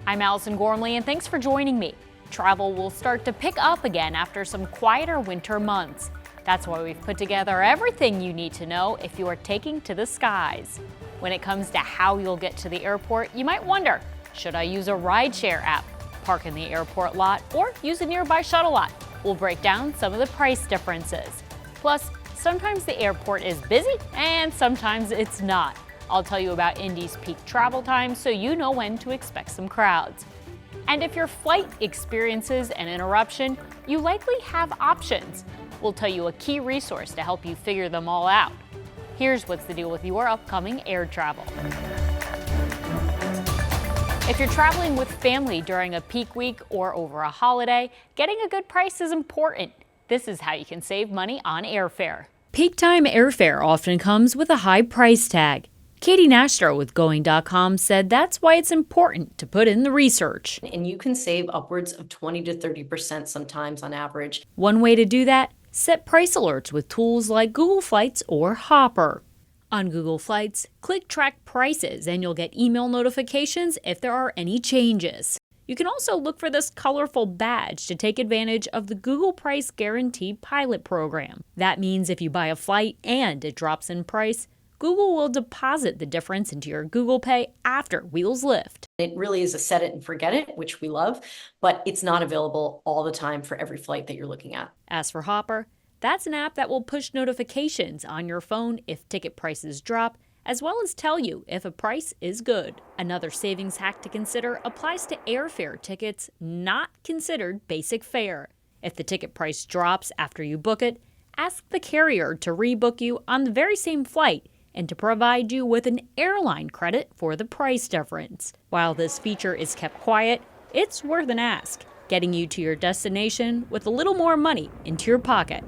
I'm Allison Gormly, and thanks for joining me. Travel will start to pick up again after some quieter winter months. That's why we've put together everything you need to know if you are taking to the skies. When it comes to how you'll get to the airport, you might wonder, should I use a rideshare app, park in the airport lot, or use a nearby shuttle lot? We'll break down some of the price differences. Plus, sometimes the airport is busy and sometimes it's not. I'll tell you about Indy's peak travel times so you know when to expect some crowds. And if your flight experiences an interruption, you likely have options. We'll tell you a key resource to help you figure them all out. Here's what's the deal with your upcoming air travel. If you're traveling with family during a peak week or over a holiday, getting a good price is important. This is how you can save money on airfare. Peak time airfare often comes with a high price tag. Katie Nastro with Going.com said that's why it's important to put in the research. And you can save upwards of 20 to 30% sometimes on average. One way to do that, set price alerts with tools like Google Flights or Hopper. On Google Flights, click Track Prices and you'll get email notifications if there are any changes. You can also look for this colorful badge to take advantage of the Google Price Guarantee pilot program. That means if you buy a flight and it drops in price, Google will deposit the difference into your Google Pay after wheels lift. It really is a set it and forget it, which we love, but it's not available all the time for every flight that you're looking at. As for Hopper, that's an app that will push notifications on your phone if ticket prices drop, as well as tell you if a price is good. Another savings hack to consider applies to airfare tickets not considered basic fare. If the ticket price drops after you book it, ask the carrier to rebook you on the very same flight and to provide you with an airline credit for the price difference. While this feature is kept quiet, it's worth an ask, getting you to your destination with a little more money into your pocket.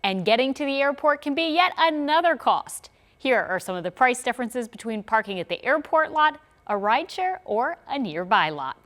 And getting to the airport can be yet another cost. Here are some of the price differences between parking at the airport lot, a rideshare, or a nearby lot.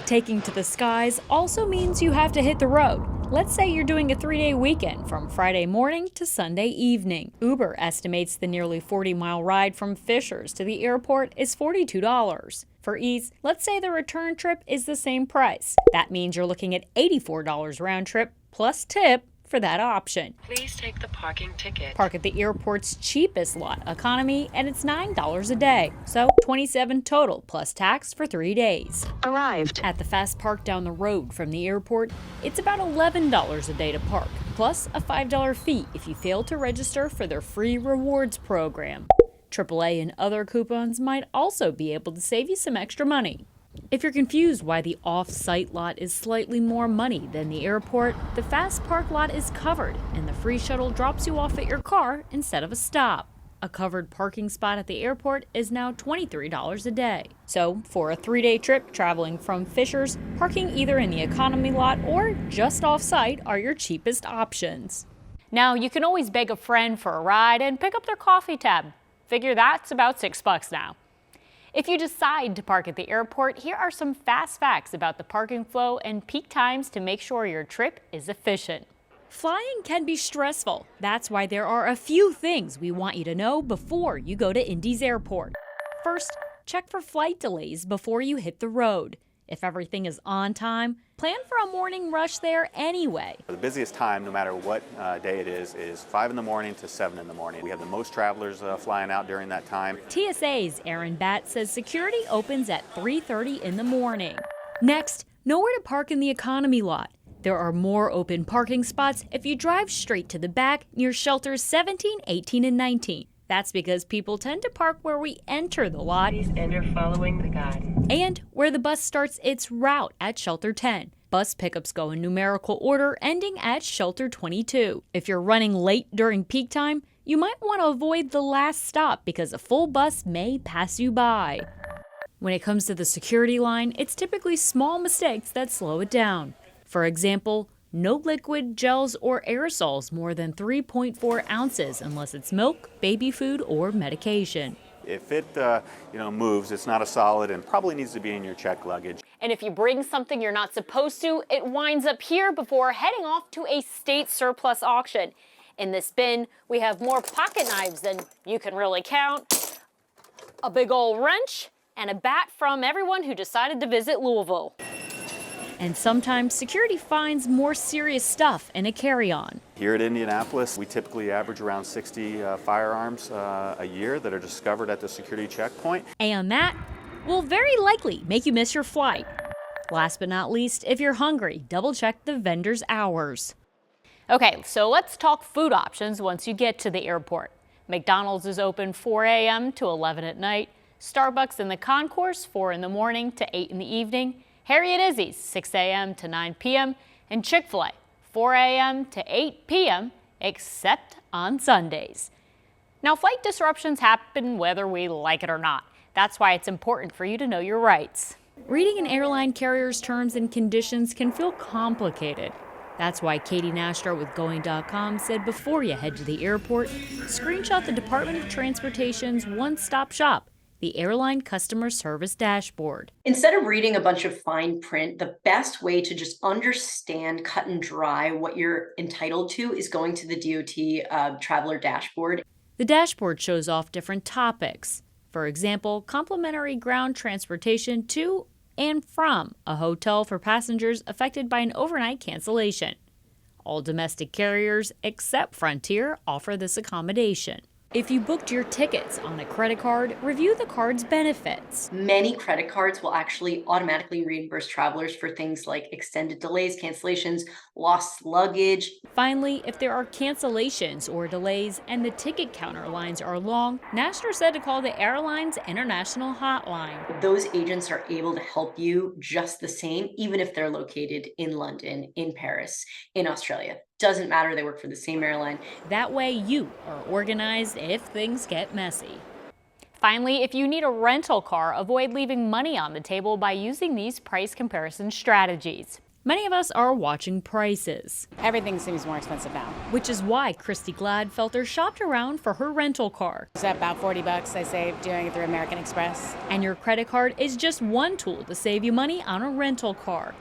Taking to the skies also means you have to hit the road. Let's say you're doing a 3-day weekend from Friday morning to Sunday evening. Uber estimates the nearly 40-mile ride from Fishers to the airport is $42. For ease, let's say the return trip is the same price. That means you're looking at $84 round trip plus tip for that option. Please take the parking ticket. Park at the airport's cheapest lot, economy, and it's $9 a day. So $27 total plus tax for 3 days. Arrived. At the fast park down the road from the airport, it's about $11 a day to park, plus a $5 fee if you fail to register for their free rewards program. AAA and other coupons might also be able to save you some extra money. If you're confused why the off-site lot is slightly more money than the airport, the fast park lot is covered and the free shuttle drops you off at your car instead of a stop. A covered parking spot at the airport is now $23 a day. So for a 3-day trip traveling from Fishers, parking either in the economy lot or just off-site are your cheapest options. Now you can always beg a friend for a ride and pick up their coffee tab. Figure that's about $6 now. If you decide to park at the airport, here are some fast facts about the parking flow and peak times to make sure your trip is efficient. Flying can be stressful. That's why there are a few things we want you to know before you go to Indy's airport. First, check for flight delays before you hit the road. If everything is on time, plan for a morning rush there anyway. The busiest time, no matter what day it is 5 in the morning to 7 in the morning. We have the most travelers flying out during that time. TSA's Aaron Batt says security opens at 3:30 in the morning. Next, know where to park in the economy lot. There are more open parking spots if you drive straight to the back near shelters 17, 18, and 19. That's because people tend to park where we enter the lot. Please enter following the guide. And where the bus starts its route at shelter 10. Bus pickups go in numerical order, ending at shelter 22. If you're running late during peak time, you might want to avoid the last stop because a full bus may pass you by. When it comes to the security line, it's typically small mistakes that slow it down. For example, no liquid, gels, or aerosols more than 3.4 ounces unless it's milk, baby food, or medication. If it moves, it's not a solid and probably needs to be in your checked luggage. And if you bring something you're not supposed to, it winds up here before heading off to a state surplus auction. In this bin, we have more pocket knives than you can really count, a big old wrench, and a bat from everyone who decided to visit Louisville. And sometimes security finds more serious stuff in a carry-on. Here at Indianapolis, we typically average around 60 firearms a year that are discovered at the security checkpoint. And that will very likely make you miss your flight. Last but not least, if you're hungry, double check the vendor's hours. Okay, so let's talk food options once you get to the airport. McDonald's is open 4 a.m. to 11 at night. Starbucks in the concourse 4 in the morning to 8 in the evening. Harry and Izzy's 6 a.m. to 9 p.m. and Chick-fil-A 4 a.m. to 8 p.m. except on Sundays. Now, flight disruptions happen whether we like it or not. That's why it's important for you to know your rights. Reading an airline carrier's terms and conditions can feel complicated. That's why Katie Nastro with Going.com said before you head to the airport, screenshot the Department of Transportation's one-stop shop, the Airline Customer Service Dashboard. Instead of reading a bunch of fine print, the best way to just understand, cut and dry what you're entitled to is going to the DOT Traveler Dashboard. The dashboard shows off different topics. For example, complimentary ground transportation to and from a hotel for passengers affected by an overnight cancellation. All domestic carriers except Frontier offer this accommodation. If you booked your tickets on a credit card, review the card's benefits. Many credit cards will actually automatically reimburse travelers for things like extended delays, cancellations, lost luggage. Finally, if there are cancellations or delays and the ticket counter lines are long, Nastro said to call the airline's international hotline. Those agents are able to help you just the same, even if they're located in London, in Paris, in Australia. Doesn't matter, they work for the same airline. That way you are organized if things get messy. Finally, if you need a rental car, avoid leaving money on the table by using these price comparison strategies. Many of us are watching prices. Everything seems more expensive now. Which is why Christy Gladfelter shopped around for her rental car. It's about $40 I saved doing it through American Express. And your credit card is just one tool to save you money on a rental car.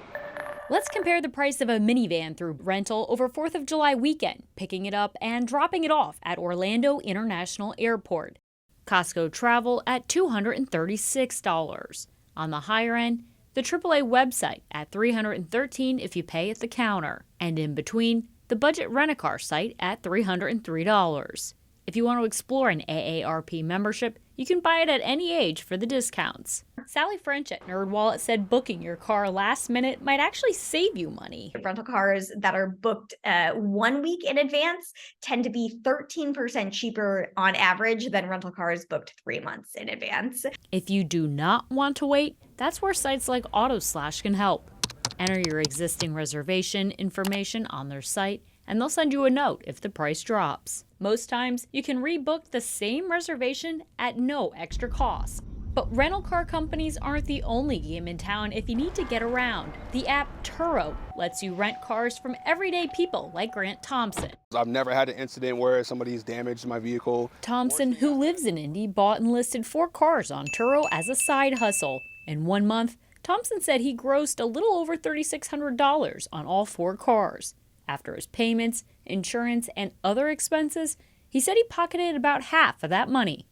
Let's compare the price of a minivan through rental over 4th of July weekend, picking it up and dropping it off at Orlando International Airport. Costco Travel at $236. On the higher end, the AAA website at $313 if you pay at the counter. And in between, the budget rent-a-car site at $303. If you want to explore an AARP membership, you can buy it at any age for the discounts. Sally French at NerdWallet said booking your car last minute might actually save you money. Rental cars that are booked 1 week in advance tend to be 13% cheaper on average than rental cars booked 3 months in advance. If you do not want to wait, that's where sites like AutoSlash can help. Enter your existing reservation information on their site, and they'll send you a note if the price drops. Most times, you can rebook the same reservation at no extra cost. But rental car companies aren't the only game in town if you need to get around. The app Turo lets you rent cars from everyday people like Grant Thompson. I've never had an incident where somebody's damaged my vehicle. Thompson, who lives in Indy, bought and listed 4 cars on Turo as a side hustle. In 1 month, Thompson said he grossed a little over $3,600 on all 4 cars. After his payments, insurance, and other expenses, he said he pocketed about half of that money.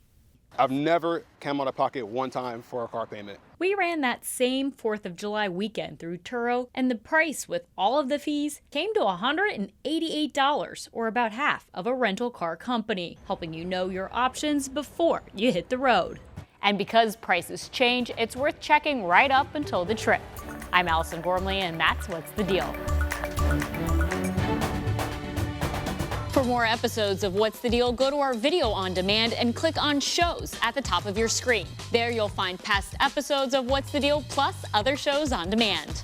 I've never come out of pocket one time for a car payment. We ran that same 4th of July weekend through Turo, and the price with all of the fees came to $188, or about half of a rental car company, helping you know your options before you hit the road. And because prices change, it's worth checking right up until the trip. I'm Allison Gormly, and that's What's the Deal. For more episodes of What's the Deal, go to our video on demand and click on shows at the top of your screen. There you'll find past episodes of What's the Deal plus other shows on demand.